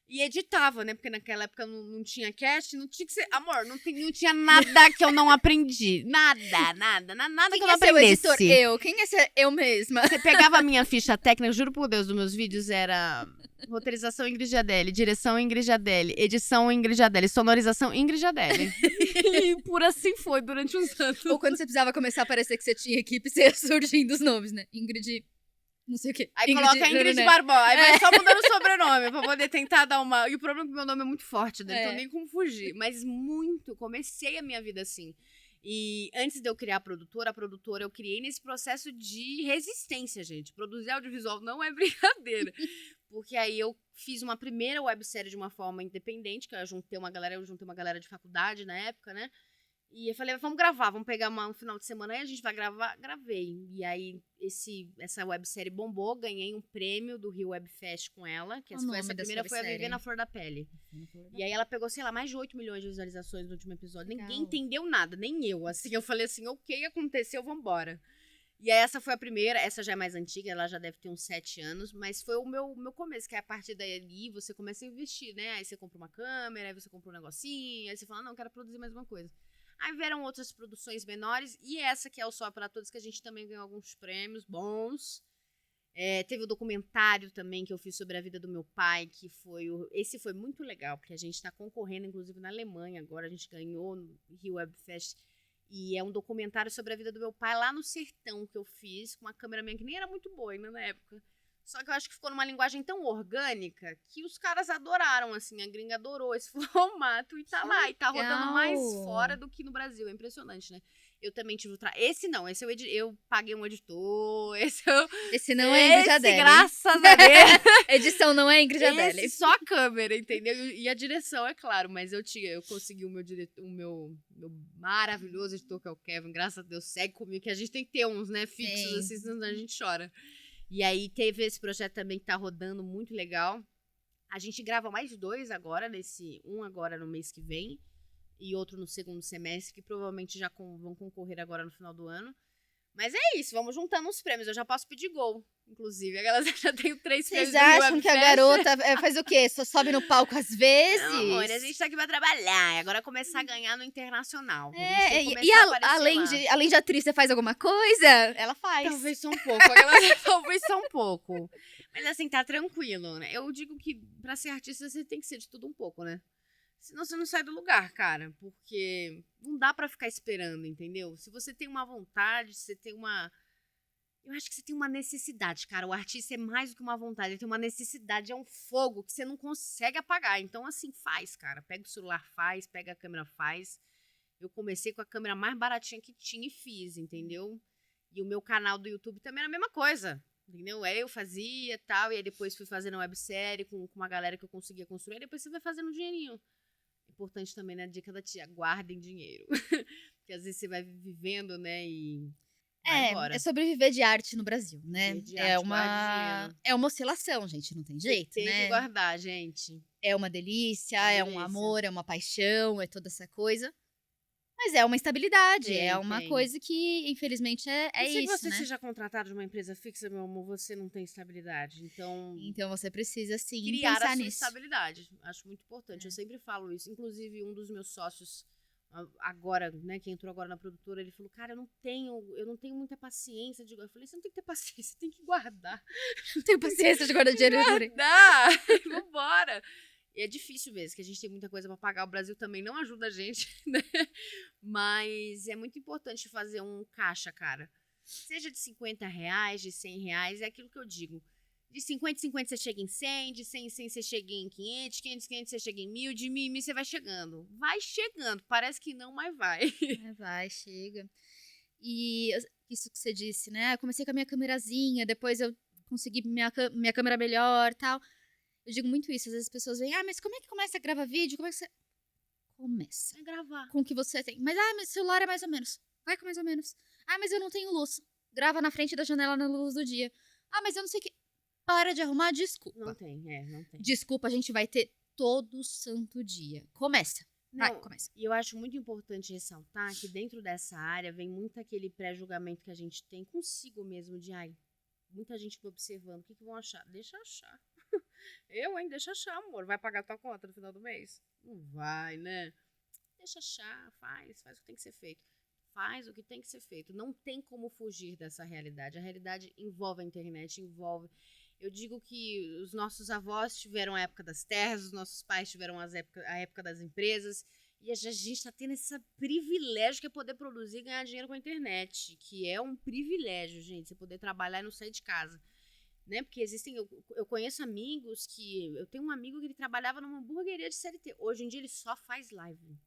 E editava, né? Porque naquela época não tinha cast, não tinha que ser... Amor, não tinha nada que eu não aprendi. Nada Quem que eu não é seu aprendesse. editor? Eu. Quem é ser eu mesma? Você pegava a minha ficha técnica, juro por Deus, dos meus vídeos, era roteirização Ingrid Giadelli, direção Ingrid Giadelli, edição Ingrid Giadelli, sonorização Ingrid Giadelli. E por assim foi durante uns anos. Ou quando você precisava começar a parecer que você tinha equipe, você ia surgindo os nomes, né? Ingrid Não sei o quê. Aí coloca Ingrid Brunet. Barbosa. Aí vai só mudando o sobrenome pra poder tentar dar uma... E o problema é que meu nome é muito forte, né? Então nem como fugir. Mas comecei a minha vida assim. E antes de eu criar a produtora eu criei nesse processo de resistência, gente. Produzir audiovisual não é brincadeira. Porque aí eu fiz uma primeira websérie de uma forma independente, que eu juntei uma galera de faculdade na época, né? E eu falei, vamos gravar, vamos pegar um final de semana aí, a gente vai gravar. Gravei. E aí, essa websérie bombou, ganhei um prêmio do Rio Web Fest com ela, que essa primeira foi a Viver na Flor da Pele. E aí ela pegou, sei lá, mais de 8 milhões de visualizações no último episódio. Legal. Ninguém entendeu nada, nem eu. Assim, eu falei assim, ok, aconteceu, vambora. E aí essa foi a primeira, essa já é mais antiga, ela já deve ter uns 7 anos, mas foi o meu começo, que é a partir daí você começa a investir, né? Aí você compra uma câmera, aí você compra um negocinho, aí você fala, não, quero produzir mais uma coisa. Aí vieram outras produções menores, e essa que é o Sol para Todos, que a gente também ganhou alguns prêmios bons. Teve o documentário também que eu fiz sobre a vida do meu pai, que esse foi muito legal, porque a gente está concorrendo, inclusive, na Alemanha agora, a gente ganhou no Rio Web Fest, e é um documentário sobre a vida do meu pai lá no sertão que eu fiz, com uma câmera minha que nem era muito boa ainda na época. Só que eu acho que ficou numa linguagem tão orgânica que os caras adoraram, assim, a gringa adorou esse formato e tá lá, e tá rodando mais fora do que no Brasil, é impressionante, né? Eu também tive esse eu paguei um editor, esse não é Ingrid Adelli. Graças a Deus. Edição não é Ingrid Adelli. Só a câmera, entendeu? E a direção, é claro, mas eu consegui o meu maravilhoso editor, que é o Kevin, graças a Deus, segue comigo, que a gente tem que ter uns, né, fixos, sim, assim, senão a gente chora. E aí teve esse projeto também que tá rodando muito legal. A gente grava mais 2 agora, um agora no mês que vem e outro no segundo semestre, que provavelmente já vão concorrer agora no final do ano. Mas é isso, vamos juntando uns prêmios. Eu já posso pedir gol, inclusive. Eu já tenho 3 prêmios. Vocês acham que a garota faz o quê? Só sobe no palco às vezes? Não, amor, a gente tá aqui pra trabalhar. Agora começar a ganhar no internacional. Além de atriz, você faz alguma coisa? Ela faz. Talvez só um pouco. Talvez só um pouco. Mas assim, tá tranquilo, né? Eu digo que pra ser artista você tem que ser de tudo um pouco, né? Senão você não sai do lugar, cara. Porque não dá pra ficar esperando, entendeu? Se você tem uma vontade, você tem uma... Eu acho que você tem uma necessidade, cara. O artista é mais do que uma vontade. Ele tem uma necessidade, é um fogo que você não consegue apagar. Então, assim, faz, cara. Pega o celular, faz. Pega a câmera, faz. Eu comecei com a câmera mais baratinha que tinha e fiz, entendeu? E o meu canal do YouTube também era a mesma coisa, entendeu? Eu fazia e tal. E aí depois fui fazendo websérie com uma galera que eu conseguia construir. E depois você vai fazendo um dinheirinho. Importante também, né? Dica da tia, guardem dinheiro. Porque às vezes você vai vivendo, né? E é sobreviver de arte no Brasil, né? É uma oscilação, gente, não tem jeito, tem né? Tem que guardar, gente. É uma delícia, é um amor, é uma paixão, é toda essa coisa. Mas é uma estabilidade, é uma coisa que, infelizmente, é isso, né? Se você seja contratado de uma empresa fixa, meu amor, você não tem estabilidade. Então você precisa, sim, criar pensar a sua nisso. Estabilidade. Acho muito importante. Eu sempre falo isso. Inclusive, um dos meus sócios, agora, né, que entrou agora na produtora, ele falou, cara, eu não tenho muita paciência. Eu falei, você não tem que ter paciência, você tem que guardar. Não tenho paciência de guardar dinheiro. Guardar! Vambora! E é difícil mesmo, que a gente tem muita coisa pra pagar. O Brasil também não ajuda a gente, né? Mas é muito importante fazer um caixa, cara. Seja de R$50, de R$100, é aquilo que eu digo. De 50 em 50 você chega em 100, de 100 em 100 você chega em 500, 500 em 500 você chega em 1000, de 1000 em 1000 você vai chegando. Vai chegando, parece que não, mas vai. Vai, chega. E isso que você disse, né? Eu comecei com a minha câmerazinha, depois eu consegui minha câmera melhor e tal. Eu digo muito isso, às vezes as pessoas veem, mas como é que começa a gravar vídeo? Como é que você... Começa. É gravar. Com o que você tem. Mas o celular é mais ou menos. Vai com mais ou menos. Mas eu não tenho luz. Grava na frente da janela na luz do dia. Mas eu não sei o que... Para de arrumar, desculpa. Não tem. Desculpa, a gente vai ter todo santo dia. Começa. Vai, começa. E eu acho muito importante ressaltar que dentro dessa área vem muito aquele pré-julgamento que a gente tem consigo mesmo de, muita gente me observando, o que vão achar? Deixa achar. Deixa achar, amor. Vai pagar tua conta no final do mês? Não vai, né? Deixa achar, faz o que tem que ser feito. Faz o que tem que ser feito. Não tem como fugir dessa realidade. A realidade envolve a internet, envolve... Eu digo que os nossos avós tiveram a época das terras, os nossos pais tiveram a época das empresas, e a gente está tendo esse privilégio que é poder produzir e ganhar dinheiro com a internet, que é um privilégio, gente, você poder trabalhar e não sair de casa. né? Porque eu conheço amigos eu tenho um amigo que ele trabalhava numa hamburgueria de CLT. Hoje em dia ele só faz live.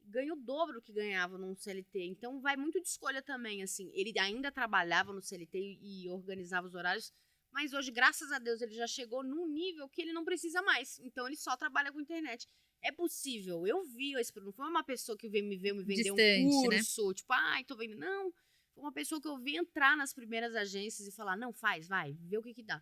Ganha o dobro do que ganhava num CLT. Então vai muito de escolha também, assim. Ele ainda trabalhava no CLT e organizava os horários, mas hoje, graças a Deus, ele já chegou num nível que ele não precisa mais. Então ele só trabalha com internet. É possível. Eu vi, não foi uma pessoa que veio me vender Distante, um né? curso, tipo, ai, tô vendendo. Não. Foi uma pessoa que eu vi entrar nas primeiras agências e falar, não, vai, vê o que dá.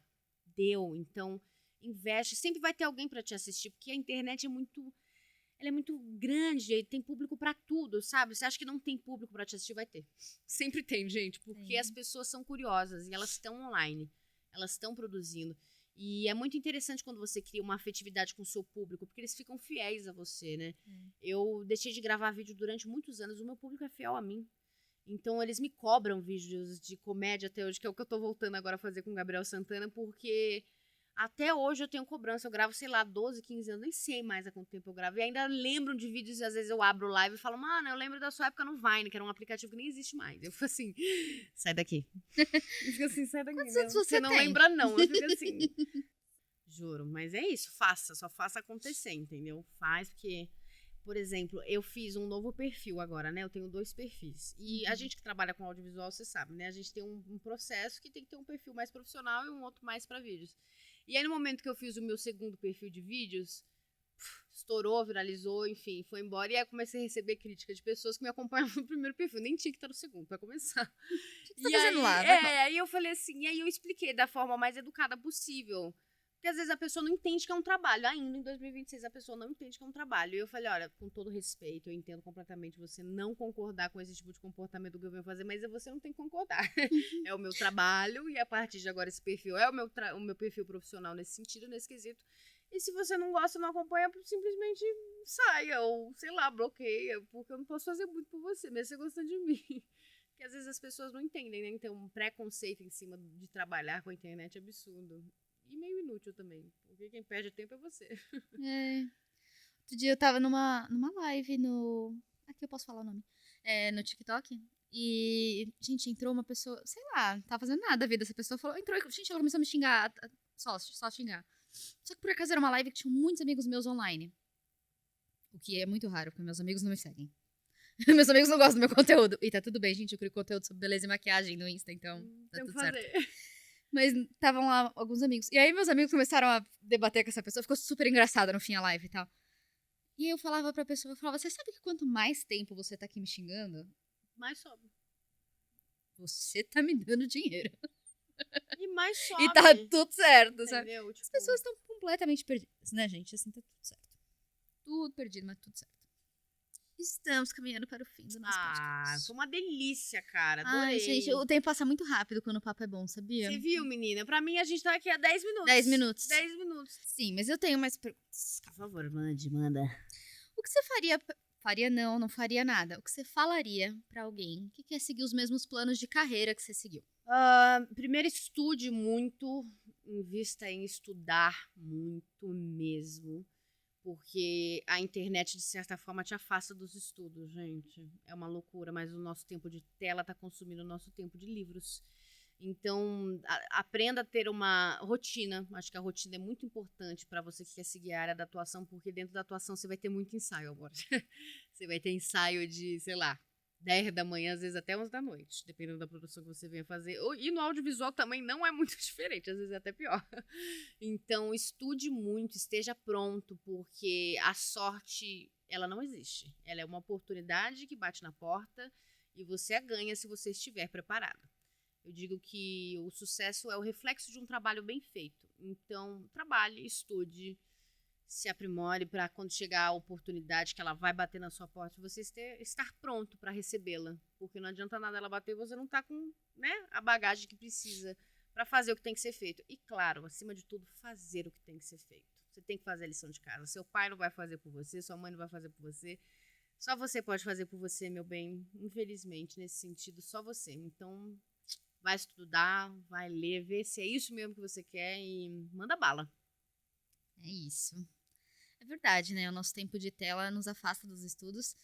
Deu. Então, investe. Sempre vai ter alguém para te assistir, porque a internet ela é muito grande, tem público pra tudo, sabe? Você acha que não tem público pra te assistir? Vai ter. Sempre tem, gente, porque as pessoas são curiosas e elas estão online, elas estão produzindo. E é muito interessante quando você cria uma afetividade com o seu público, porque eles ficam fiéis a você, né? Eu deixei de gravar vídeo durante muitos anos, o meu público é fiel a mim. Então, eles me cobram vídeos de comédia até hoje, que é o que eu tô voltando agora a fazer com o Gabriel Santana, porque até hoje eu tenho cobrança. Eu gravo, sei lá, 12, 15 anos, nem sei mais há quanto tempo eu gravo. E ainda lembro de vídeos e às vezes eu abro live e falo, mano, eu lembro da sua época no Vine, que era um aplicativo que nem existe mais. Eu fico assim, sai daqui. Eu fico assim, sai daqui. Quantos anos você não tem? lembra, não. Eu fico assim. Juro, mas é isso, só faça acontecer, entendeu? Faz, porque, por exemplo, eu fiz um novo perfil agora, né? Eu tenho 2 perfis. E a gente que trabalha com audiovisual, você sabe, né? A gente tem um processo que tem que ter um perfil mais profissional e um outro mais para vídeos. E aí, no momento que eu fiz o meu segundo perfil de vídeos, estourou, viralizou, enfim, foi embora. E aí eu comecei a receber crítica de pessoas que me acompanhavam no primeiro perfil. Nem tinha que estar no segundo, pra começar. O que você tá fazendo lá? Aí eu falei assim, e aí eu expliquei da forma mais educada possível. Porque às vezes a pessoa não entende que é um trabalho. Ainda em 2026 a pessoa não entende que é um trabalho. E eu falei, olha, com todo respeito, eu entendo completamente você não concordar com esse tipo de comportamento que eu venho fazer, mas você não tem que concordar. É o meu trabalho e a partir de agora esse perfil é o meu perfil profissional nesse sentido, nesse quesito. E se você não gosta, não acompanha, simplesmente saia ou, sei lá, bloqueia, porque eu não posso fazer muito por você, mesmo você gostando de mim. Porque às vezes as pessoas não entendem, né? Então, um preconceito em cima de trabalhar com a internet é absurdo. E meio inútil também, porque quem perde tempo é você. Outro dia eu tava numa live no... Aqui eu posso falar o nome. No TikTok. E, gente, entrou uma pessoa, sei lá, não tava fazendo nada a vida. Essa pessoa falou, gente, ela começou a me xingar, só xingar. Só que por acaso era uma live que tinha muitos amigos meus online. O que é muito raro, porque meus amigos não me seguem. Meus amigos não gostam do meu conteúdo. E tá tudo bem, gente, eu crio conteúdo sobre beleza e maquiagem no Insta, então tá tudo certo. Mas estavam lá alguns amigos. E aí meus amigos começaram a debater com essa pessoa. Ficou super engraçada no fim a live e tal. E aí eu falava pra pessoa, você sabe que quanto mais tempo você tá aqui me xingando, mais sobe. Você tá me dando dinheiro. E mais sobe. E tá tudo certo, sabe? Entendeu? As pessoas estão completamente perdidas, né, gente? Assim, tá tudo certo. Tudo perdido, mas tudo certo. Estamos caminhando para o fim do nosso podcast. Foi uma delícia, cara. Adorei. Ai, gente, o tempo passa muito rápido quando o papo é bom, sabia? Você viu, menina? Pra mim, a gente tá aqui há 10 minutos. 10 minutos. 10 minutos. Sim, mas eu tenho mais perguntas. Por favor, manda. O que você faria... Faria não faria nada. O que você falaria pra alguém que quer seguir os mesmos planos de carreira que você seguiu? Primeiro, estude muito. Invista em estudar muito mesmo. Porque a internet, de certa forma, te afasta dos estudos, gente. É uma loucura, mas o nosso tempo de tela está consumindo o nosso tempo de livros. Então, aprenda a ter uma rotina. Acho que a rotina é muito importante para você que quer seguir a área da atuação, porque dentro da atuação você vai ter muito ensaio agora. Você vai ter ensaio de, sei lá, 10 da manhã, às vezes até 11 da noite, dependendo da produção que você venha fazer. E no audiovisual também não é muito diferente, às vezes é até pior. Então, estude muito, esteja pronto, porque a sorte, ela não existe. Ela é uma oportunidade que bate na porta e você a ganha se você estiver preparado. Eu digo que o sucesso é o reflexo de um trabalho bem feito. Então, trabalhe, estude, se aprimore para quando chegar a oportunidade que ela vai bater na sua porta, você estar pronto para recebê-la. Porque não adianta nada ela bater e você não está com, né, a bagagem que precisa para fazer o que tem que ser feito. E claro, acima de tudo, fazer o que tem que ser feito. Você tem que fazer a lição de casa. Seu pai não vai fazer por você, sua mãe não vai fazer por você. Só você pode fazer por você, meu bem. Infelizmente, nesse sentido, só você. Então, vai estudar, vai ler, ver se é isso mesmo que você quer e manda bala. É isso. É verdade, né? O nosso tempo de tela nos afasta dos estudos.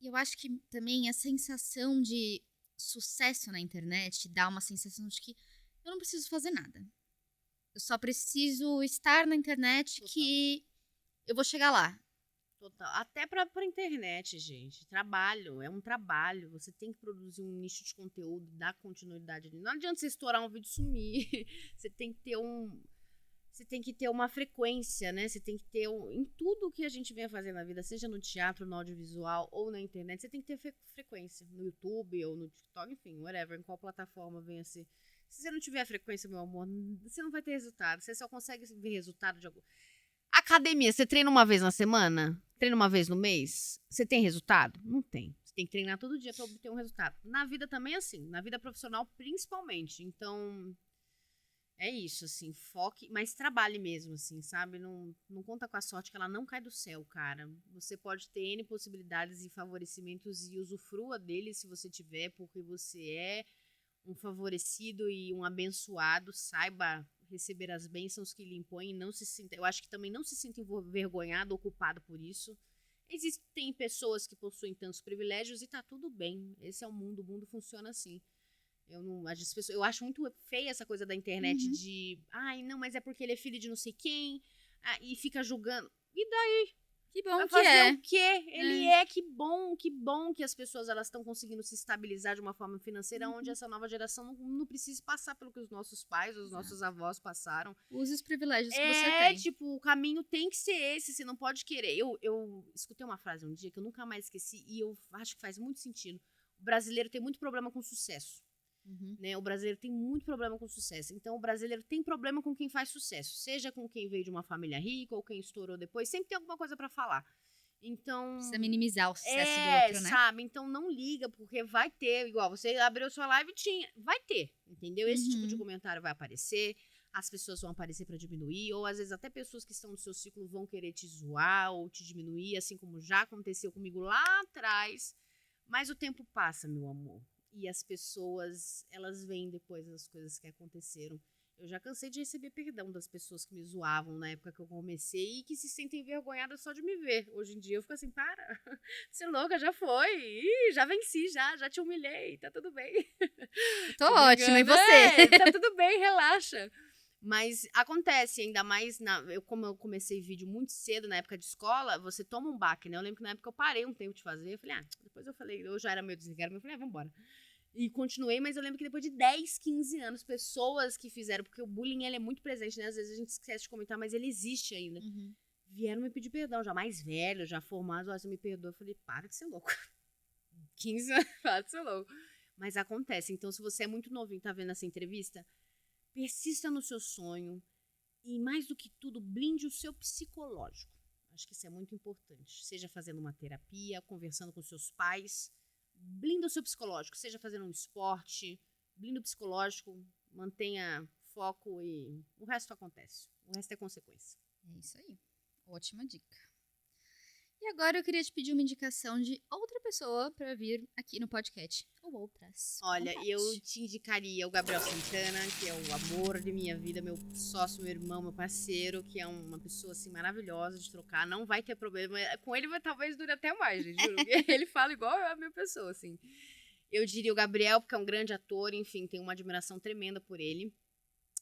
E eu acho que também a sensação de sucesso na internet dá uma sensação de que eu não preciso fazer nada. Eu só preciso estar na internet que eu vou chegar lá. Total. Até pra internet, gente. Trabalho. É um trabalho. Você tem que produzir um nicho de conteúdo, dar continuidade ali. Não adianta você estourar um vídeo e sumir. Você tem que ter Você tem que ter uma frequência, né? Você tem que ter em tudo que a gente vem fazer na vida, seja no teatro, no audiovisual ou na internet, você tem que ter frequência. No YouTube ou no TikTok, enfim, whatever, em qual plataforma venha a ser. Se você não tiver frequência, meu amor, você não vai ter resultado. Você só consegue ver resultado de algum. Academia, você treina uma vez na semana? Treina uma vez no mês? Você tem resultado? Não tem. Você tem que treinar todo dia para obter um resultado. Na vida também é assim, na vida profissional principalmente. Então, é isso, assim, foque, mas trabalhe mesmo, assim, sabe? Não conta com a sorte que ela não cai do céu, cara. Você pode ter N possibilidades e favorecimentos e usufrua deles se você tiver, porque você é um favorecido e um abençoado, saiba receber as bênçãos que lhe impõem e não se sinta, eu acho que também não se sinta envergonhado ou culpado por isso. Existem pessoas que possuem tantos privilégios e tá tudo bem. Esse é o mundo funciona assim. Eu acho muito feia essa coisa da internet de, ai, não, mas é porque ele é filho de não sei quem, e fica julgando. E daí? Que bom Vai que fazer é. o quê? Ele que bom que as pessoas elas estão conseguindo se estabilizar de uma forma financeira onde essa nova geração não precisa passar pelo que os nossos pais, os nossos avós passaram. Use os privilégios que você tem. Tipo, o caminho tem que ser esse, você não pode querer. Eu escutei uma frase um dia que eu nunca mais esqueci e eu acho que faz muito sentido. O brasileiro tem muito problema com sucesso. Né? O brasileiro tem muito problema com sucesso. Então, o brasileiro tem problema com quem faz sucesso. Seja com quem veio de uma família rica ou quem estourou depois. Sempre tem alguma coisa pra falar. Então... Precisa minimizar o sucesso do outro, né? sabe? Então, não liga, porque vai ter. Igual, você abriu sua live e tinha. Vai ter, entendeu? Esse tipo de comentário vai aparecer. As pessoas vão aparecer pra diminuir. Ou, às vezes, até pessoas que estão no seu ciclo vão querer te zoar ou te diminuir. Assim como já aconteceu comigo lá atrás. Mas o tempo passa, meu amor. E as pessoas, elas veem depois as coisas que aconteceram. Eu já cansei de receber perdão das pessoas que me zoavam na época que eu comecei e que se sentem envergonhadas só de me ver. Hoje em dia eu fico assim, para, você é louca, já foi, já venci, já te humilhei, tá tudo bem. Tô ótima, e você? Tá tudo bem, relaxa. Mas acontece, ainda mais, como eu comecei vídeo muito cedo, na época de escola, você toma um baque, né? Eu lembro que na época eu parei um tempo de fazer, eu falei, depois eu falei, eu já era meio desligada, mas eu falei, vambora. E continuei, mas eu lembro que depois de 10, 15 anos, pessoas que fizeram, porque o bullying, ele é muito presente, né? Às vezes a gente esquece de comentar, mas ele existe ainda. Vieram me pedir perdão, já mais velho, já formado, você me perdoa. Eu falei, para de ser louco. 15 anos, para de ser louco. Mas acontece, então se você é muito novinho e tá vendo essa entrevista, persista no seu sonho e, mais do que tudo, blinde o seu psicológico. Acho que isso é muito importante. Seja fazendo uma terapia, conversando com seus pais, blinda o seu psicológico. Seja fazendo um esporte, blinda o psicológico, mantenha foco e o resto acontece. O resto é consequência. É isso aí. Ótima dica. E agora eu queria te pedir uma indicação de outra pessoa para vir aqui no podcast. Ou outras. Olha, eu te indicaria o Gabriel Santana, que é o amor de minha vida, meu sócio, meu irmão, meu parceiro, que é uma pessoa, assim, maravilhosa de trocar. Não vai ter problema. Com ele talvez dure até mais, gente, juro. Ele fala igual a minha pessoa, assim. Eu diria o Gabriel, porque é um grande ator, enfim, tenho uma admiração tremenda por ele.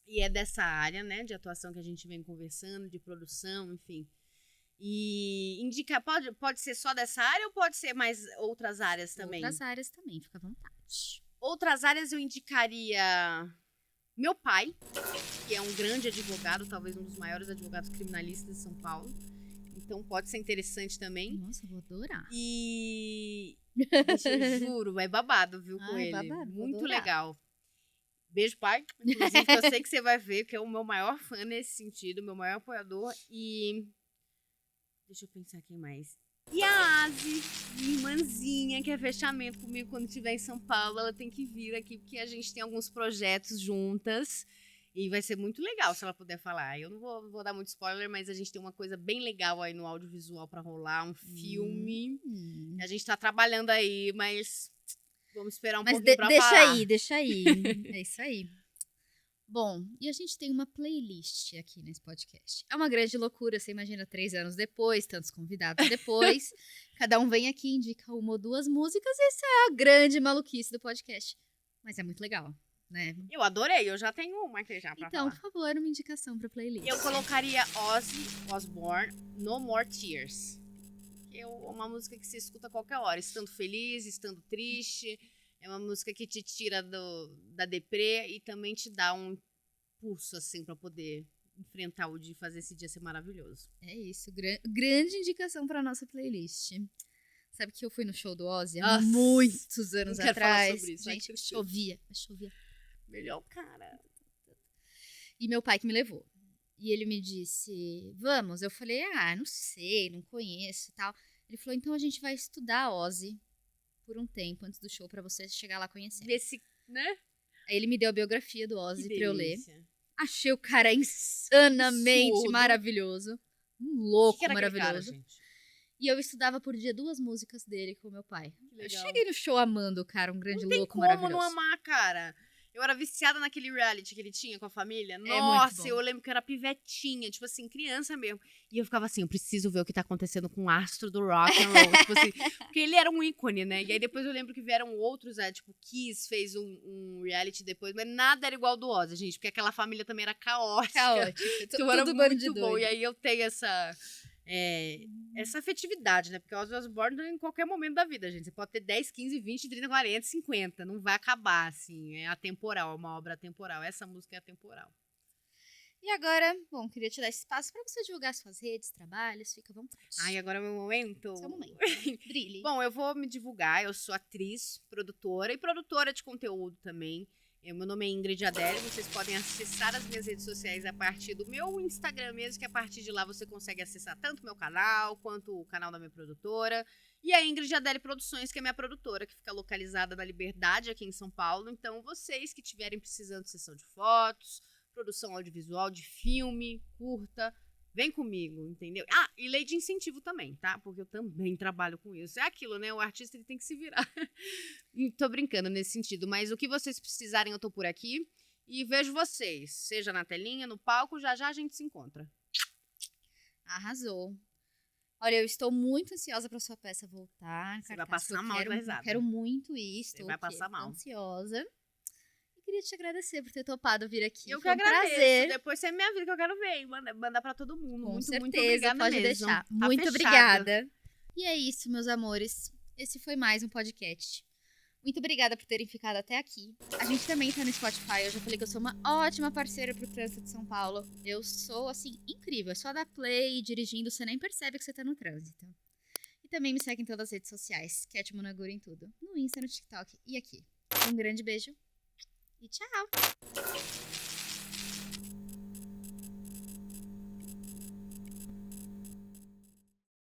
E é dessa área, né, de atuação que a gente vem conversando, de produção, enfim. E indica, pode ser só dessa área ou pode ser mais outras áreas também? Outras áreas também, fica à vontade. Outras áreas eu indicaria meu pai, que é um grande advogado, talvez um dos maiores advogados criminalistas de São Paulo. Então pode ser interessante também. Nossa, eu vou adorar. E eu juro, vai babado, viu, com ele. Babado, muito legal. Beijo, pai. Inclusive, eu sei que você vai ver, que é o meu maior fã nesse sentido, meu maior apoiador. E deixa eu pensar quem mais. E a Asi, minha irmãzinha, que é fechamento comigo quando estiver em São Paulo. Ela tem que vir aqui, porque a gente tem alguns projetos juntas. E vai ser muito legal se ela puder falar. Eu não vou dar muito spoiler, mas a gente tem uma coisa bem legal aí no audiovisual pra rolar. Um filme. A gente tá trabalhando aí, mas vamos esperar um pouquinho pra falar. Deixa aí. É isso aí. Bom, e a gente tem uma playlist aqui nesse podcast. É uma grande loucura, você imagina 3 anos depois, tantos convidados depois. Cada um vem aqui e indica uma ou duas músicas. Essa é a grande maluquice do podcast. Mas é muito legal. né? Eu adorei, eu já tenho uma aqui já pra Então, falar. por favor, uma indicação pra playlist. Eu colocaria Ozzy Osbourne, No More Tears. É uma música que se escuta a qualquer hora, estando feliz, estando triste. É uma música que te tira da deprê e também te dá um pulso, assim, pra poder enfrentar o dia e fazer esse dia ser maravilhoso. É isso, grande indicação pra nossa playlist. Sabe que eu fui no show do Ozzy há Nossa, muitos anos não quero falar atrás. sobre isso, ai, que Gente, tristeza. chovia. Melhor cara. E meu pai que me levou. E ele me disse, vamos. Eu falei, não sei, não conheço e tal. Ele falou, então a gente vai estudar Ozzy por um tempo antes do show pra você chegar lá conhecendo. Desse, né? Aí ele me deu a biografia do Ozzy Que pra eu ler. delícia. Achei o cara insanamente Absurdo. maravilhoso. Um O louco que era aquele cara, maravilhoso. gente? E eu estudava por dia 2 músicas dele com meu pai. Que Eu legal. cheguei no show amando o cara, um grande Não tem louco como maravilhoso. não amar, cara. Eu era viciada naquele reality que ele tinha com a família. muito Nossa, bom. eu lembro que eu era pivetinha, tipo assim, criança mesmo. E eu ficava assim, eu preciso ver o que tá acontecendo com o astro do rock and roll. Tipo assim, porque ele era um ícone, né? E aí depois eu lembro que vieram outros, tipo, Kiss fez um reality depois, mas nada era igual ao do Ozzy, gente, porque aquela família também era caótica. Caótico. Então era Tudo bando de muito bom. doido. E aí eu tenho essa afetividade, né? Porque o Ozzy Osbourne em qualquer momento da vida, gente. Você pode ter 10, 15, 20, 30, 40, 50. Não vai acabar, assim. É atemporal, é uma obra atemporal. Essa música é atemporal. E agora, bom, queria te dar esse espaço pra você divulgar suas redes, trabalhos, fica à vontade. Ai, agora é o meu momento. Seu momento. Brilhe. Bom, eu vou me divulgar. Eu sou atriz, produtora e produtora de conteúdo também. Meu nome é Ingrid Adele, vocês podem acessar as minhas redes sociais a partir do meu Instagram mesmo, que a partir de lá você consegue acessar tanto o meu canal, quanto o canal da minha produtora. E a Ingrid Adele Produções, que é minha produtora, que fica localizada na Liberdade, aqui em São Paulo. Então, vocês que estiverem precisando de sessão de fotos, produção audiovisual, de filme, curta, vem comigo, entendeu? E lei de incentivo também, tá? Porque eu também trabalho com isso. É aquilo, né? O artista ele tem que se virar. E tô brincando nesse sentido, mas o que vocês precisarem, eu tô por aqui. E vejo vocês, seja na telinha, no palco, já a gente se encontra. Arrasou. Olha, eu estou muito ansiosa pra sua peça voltar. Você vai Cartaz, passar mal de risada. quero muito ir, Você estou vai aqui, passar mal. ansiosa. E queria te agradecer por ter topado vir aqui. Eu que Foi um agradeço. prazer. Depois você é minha vida que eu quero ver. Mandar pra todo mundo. Com muito certeza, obrigada pode mesmo. deixar. Tá Muito fechado. obrigada. E é isso, meus amores. Esse foi mais um podcast. Muito obrigada por terem ficado até aqui. A gente também tá no Spotify. Eu já falei que eu sou uma ótima parceira pro trânsito de São Paulo. Eu sou, assim, incrível. É só dar play dirigindo, você nem percebe que você tá no trânsito. E também me segue em todas as redes sociais. Cat Monagura em tudo. No Insta, no TikTok e aqui. Um grande beijo e tchau!